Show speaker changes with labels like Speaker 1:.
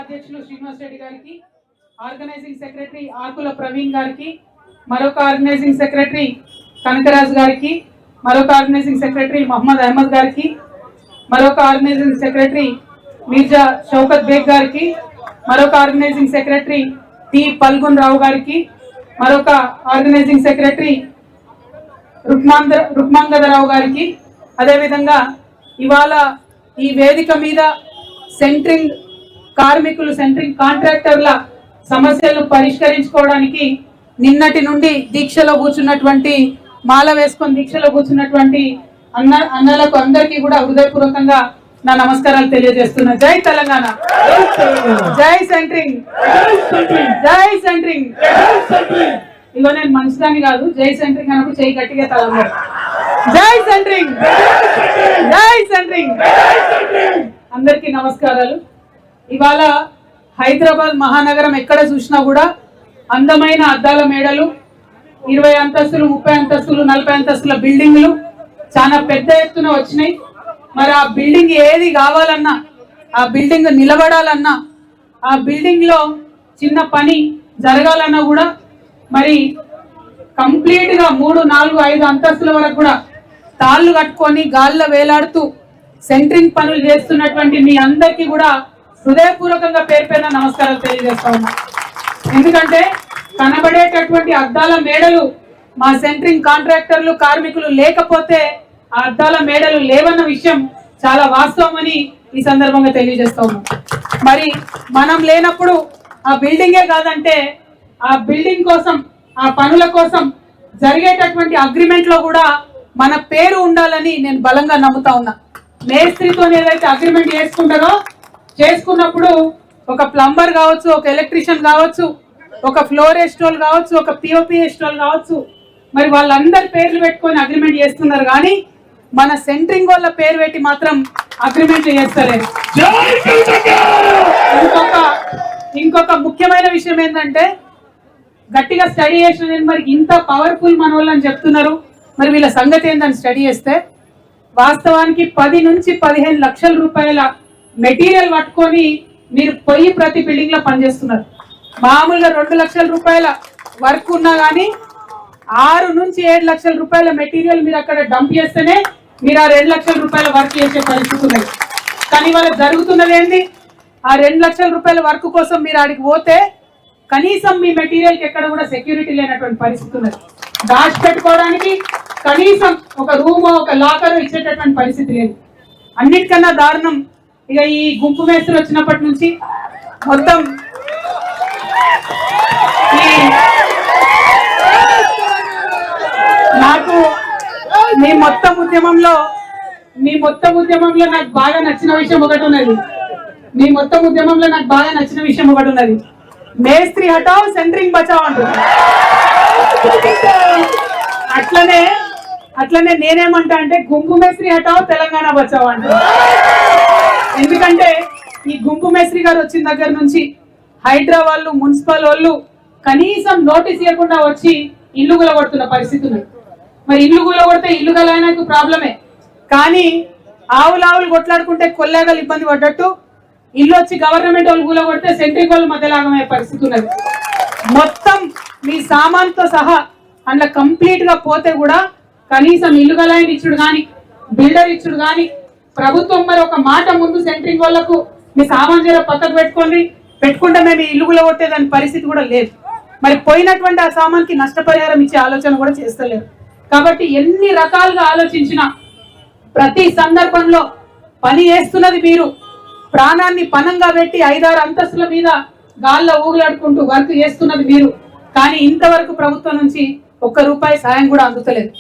Speaker 1: అధ్యక్షులు శ్రీనివాస్ రెడ్డి గారికి, organising secretary ఆకుల ప్రవీణ్ గారికి, మరొక ఆర్గనైజింగ్ సెక్రటరీ కనకరాజు గారికి, మరొక ఆర్గనైజింగ్ సెక్రటరీ మహమ్మద్ అహ్మద్ గారికి, మరొక ఆర్గనైజింగ్ సెక్రటరీ మీర్జా షౌకత్ బేగ్ గారికి, మరొక ఆర్గనైజింగ్ సెక్రటరీ టి పల్గున్ రావు గారికి, మరొక ఆర్గనైజింగ్ సెక్రటరీ రుక్మాంగదరావు గారికి, అదేవిధంగా ఇవాళ ఈ వేదిక మీద సెంట్రింగ్ కార్మికులు, సెంట్రింగ్ కాంట్రాక్టర్ల సమస్యలను పరిష్కరించుకోవడానికి నిన్నటి నుండి దీక్షలో కూర్చున్నటువంటి, మాల వేసుకొని దీక్షలో కూర్చున్నటువంటి అన్నలకు అందరికీ కూడా హృదయపూర్వకంగా నా నమస్కారాలు తెలియజేస్తున్నా. జై తెలంగాణ, జై సెంట్రింగ్, జై సెంట్రింగ్. ఇగో నేను మనిషిదాన్ని కాదు, జై సెంట్రింగ్ అన్నప్పుడు చేయి గట్టిగా తలన్నారు. జై సెంట్రింగ్, జై సెంట్రింగ్. అందరికీ నమస్కారాలు. ఇవాళ హైదరాబాద్ మహానగరం ఎక్కడ చూసినా కూడా అందమైన అద్దాల మేడలు, 20 అంతస్తులు, 30 అంతస్తులు, 40 అంతస్తుల బిల్డింగ్లు చాలా పెద్ద ఎత్తున వచ్చినాయి. మరి ఆ బిల్డింగ్ ఏది కావాలన్నా, ఆ బిల్డింగ్ నిలబడాలన్నా, ఆ బిల్డింగ్ లో చిన్న పని జరగాలన్నా కూడా మరి కంప్లీట్ గా 3, 4, 5 అంతస్తుల వరకు కూడా తాళ్ళు కట్టుకొని గాల్లో వేలాడుతూ సెంట్రింగ్ పనులు చేస్తున్నటువంటి మీ అందరికీ కూడా హృదయపూర్వకంగా పేరు పేరున నమస్కారాలు తెలియజేస్తా ఉన్నా. ఎందుకంటే కనబడేటటువంటి అద్దాల మేడలు మా సెంట్రింగ్ కాంట్రాక్టర్లు, కార్మికులు లేకపోతే ఆ అద్దాల మేడలు లేవన్న విషయం చాలా వాస్తవమని ఈ సందర్భంగా తెలియజేస్తా ఉన్నాం. మరి మనం లేనప్పుడు ఆ బిల్డింగే కాదంటే ఆ బిల్డింగ్ కోసం, ఆ పనుల కోసం జరిగేటటువంటి అగ్రిమెంట్ లో కూడా మన పేరు ఉండాలని నేను బలంగా నమ్ముతా ఉన్నా. మేస్త్రితో ఏదైతే అగ్రిమెంట్ చేసుకున్నప్పుడు ఒక ప్లంబర్ కావచ్చు, ఒక ఎలక్ట్రీషియన్ కావచ్చు, ఒక ఫ్లోర్ ఎస్టోల్ కావచ్చు, ఒక పిఓపి ఎస్టోల్ కావచ్చు, మరి వాళ్ళందరి పేర్లు పెట్టుకొని అగ్రిమెంట్ చేస్తున్నారు. కానీ మన సెంట్రింగ్ వాళ్ళ పేరు పెట్టి మాత్రం అగ్రిమెంట్ చేస్తలేదు. ఇంకొక ముఖ్యమైన విషయం ఏంటంటే, గట్టిగా స్టడీ చేసిన నేను మరి ఇంత పవర్ఫుల్ మన వాళ్ళని చెప్తున్నారు, మరి వీళ్ళ సంగతి ఏందని స్టడీ చేస్తే వాస్తవానికి 10 నుంచి 15 లక్షల రూపాయల మెటీరియల్ పట్టుకొని మీరు పోయి ప్రతి బిల్డింగ్ లో పనిచేస్తున్నారు. మామూలుగా 2 లక్షల రూపాయల వర్క్ ఉన్నా కానీ 6 నుంచి 7 లక్షల రూపాయల మెటీరియల్ మీరు అక్కడ డంప్ చేస్తేనే మీరు ఆ 2 లక్షల రూపాయల వర్క్ చేసే పరిస్థితి ఉన్నది. కానీ వాళ్ళకి జరుగుతున్నది ఏంటి, ఆ 2 లక్షల రూపాయల వర్క్ కోసం మీరు ఆడికి పోతే కనీసం మీ మెటీరియల్కి ఎక్కడ కూడా సెక్యూరిటీ లేనటువంటి పరిస్థితి ఉన్నది. దాచిపెట్టుకోవడానికి కనీసం ఒక రూమ్, ఒక లాకర్ ఇచ్చేటటువంటి పరిస్థితి లేదు. అన్నిటికన్నా దారుణం ఇక ఈ గుంపు మేస్త్రి వచ్చినప్పటి నుంచి మొత్తం నాకు మీ మొత్తం ఉద్యమంలో నాకు బాగా నచ్చిన విషయం ఒకటి ఉన్నది. మేస్త్రి హటావ్, సెంట్రింగ్ బచావ్ అంటుంది. అట్లనే నేనేమంటా అంటే గుంపు మేస్త్రి హటావ్, తెలంగాణ బచావ్ అంటుంది. ఎందుకంటే ఈ గుంపు మేస్త్రి గారు వచ్చిన దగ్గర నుంచి హైడ్రా వాళ్ళు, మున్సిపల్ వాళ్ళు కనీసం నోటీస్ ఇవ్వకుండా వచ్చి ఇల్లు కూలగొడుతున్న పరిస్థితి ఉంది. మరి ఇల్లు కూలగొడితే ఇల్లు గలైనకు ప్రాబ్లమే, కానీ ఆవులు కొట్లాడుకుంటే కొల్లేగలు ఇబ్బంది పడ్డట్టు ఇల్లు వచ్చి గవర్నమెంట్ వాళ్ళు కూలగొడితే సెంట్రింగ్ వాళ్ళు మధ్యలాగమయ్యే పరిస్థితి ఉన్నది. మొత్తం మీ సామాన్తో సహా అందులో కంప్లీట్ గా పోతే కూడా కనీసం ఇల్లు గలైన ఇచ్చుడు కానీ, బిల్డర్ ఇచ్చుడు కానీ, ప్రభుత్వం మరి ఒక మాట ముందు సెంట్రింగ్ వాళ్ళకు మీ సామాన్ జర పక్కకు పెట్టుకుంటే మేము ఇల్లు కూలగొట్టే దాని పరిస్థితి కూడా లేదు. మరి పోయినటువంటి ఆ సామాన్కి నష్టపరిహారం ఇచ్చే ఆలోచన కూడా చేస్తలేరు. కాబట్టి ఎన్ని రకాలుగా ఆలోచించినా ప్రతి సందర్భంలో పని చేస్తున్నది మీరు, ప్రాణాన్ని పణంగా పెట్టి 5-6 అంతస్తుల మీద గాల్లో ఊగులాడుకుంటూ వర్క్ చేస్తున్నది మీరు. కానీ ఇంతవరకు ప్రభుత్వం నుంచి 1 రూపాయి సాయం కూడా అందుతలేదు.